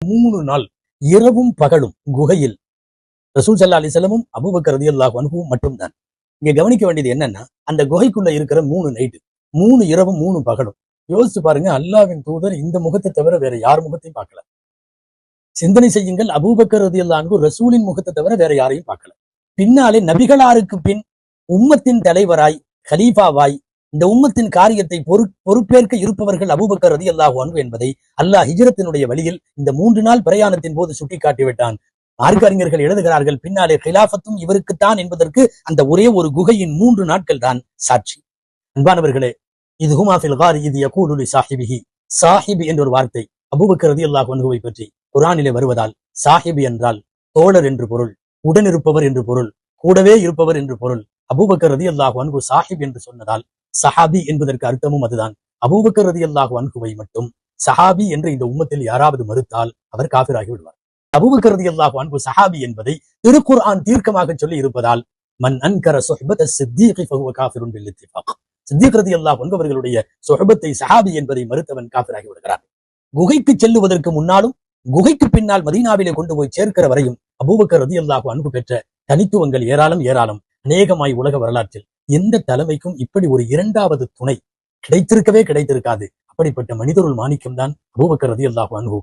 3 நாள் இரவும் பகலும் குகையில் ரசூல் ஸல்லல்லாஹு அலைஹி வஸல்லமும் அபூபக்கர் ரலியல்லாஹு அன்ஹுவும் மட்டும்தான். இங்க கவனிக்க வேண்டியது என்னன்னா, அந்த குகைக்குள்ள இருக்கிற 3 நைட்டு, 3 இரவும் 3 பகலும். யோசிச்சு பாருங்க, அல்லாஹ்வின் தூதர் இந்த முகத்தை தவிர வேற யார் முகத்தையும் பார்க்கல. சிந்தனை செய்யுங்கள், அபூபக்கர் ரலியல்லாஹு அன்ஹு ரசூலின் முகத்தை தவிர வேற யாரையும் பார்க்கல. பின்னாலே நபிகளாருக்கு பின் உம்மத்தின் தலைவராய், கலீஃபாவாய், இந்த உம்மத்தின் காரியத்தை பொறுப்பேற்க இருப்பவர்கள் அபூபக்கர் ரலியல்லாஹு அன்ஹு என்பதை அல்லாஹ் ஹிஜ்ரத்தினுடைய வழியில் இந்த 3 நாள் பிரயாணத்தின் போது சுட்டிக்காட்டி விட்டான். மார்க்கறிஞர்கள் எழுதுகிறார்கள், பின்னாலே கிலாஃபத்தும் இவருக்குத்தான் என்பதற்கு அந்த ஒரே ஒரு குகையின் 3 நாட்கள் தான் சாட்சி. அன்பானவர்களே, இது ஹுமா ஃபில் காரி இது யகூலு லி சாஹிபிஹி. சாஹிப் என்ற ஒரு வார்த்தை அபூபக்கர் ரலியல்லாஹு அன்ஹுவை பற்றி குர்ஆனிலே வருவதால் சாஹிப் என்றால் தோழர் என்று பொருள், உடனிருப்பவர் என்று பொருள், கூடவே இருப்பவர் என்று பொருள். அபூபக்கர் ரலியல்லாஹு அன்ஹு சாஹிப் என்று சொன்னதால் சஹாபி என்பதற்கு அர்த்தமும் அதுதான். அபூபக்கர் ரலியல்லாஹு அன்ஹுவை மட்டும் சஹாபி என்று இந்த உம்மத்தில் யாராவது மறுத்தால் அவர் காஃபிராகி விடுவார். அபூபக்கர் ரலியல்லாஹு அன்ஹு சஹாபி என்பதை திருக்குர்ஆன் தீர்க்கமாக சொல்லி இருப்பதால் மன் அன்கர சுஹ்பத ஸித்தீக் ஃபஹுவ காஃபிருன் பில் இத்திஃபாக். சித்தீக் ரலியல்லாஹு அன்ஹு அவர்களுடைய சுஹ்பத்தை சஹாபி என்பதை மறுத்தவன் காஃபிராகி விடுகிறான். குகைக்கு செல்லுவதற்கு முன்னாலும் குகைக்கு பின்னால் மதீனாவிலே கொண்டு போய் சேர்க்கிற வரையும் அபூபக்கர் ரலியல்லாஹு அன்ஹு பெற்ற தனித்துவங்கள் ஏராளம் ஏராளம். அநேகமாய் உலக வரலாற்றில் எந்த தலைமைக்கும் இப்படி ஒரு 2வது துணை கிடைத்திருக்கவே கிடைத்திருக்காது. அப்படிப்பட்ட மனிதருள் மாணிக்கம் தான் அபூபக்கர் ரலியல்லாஹு அன்ஹு.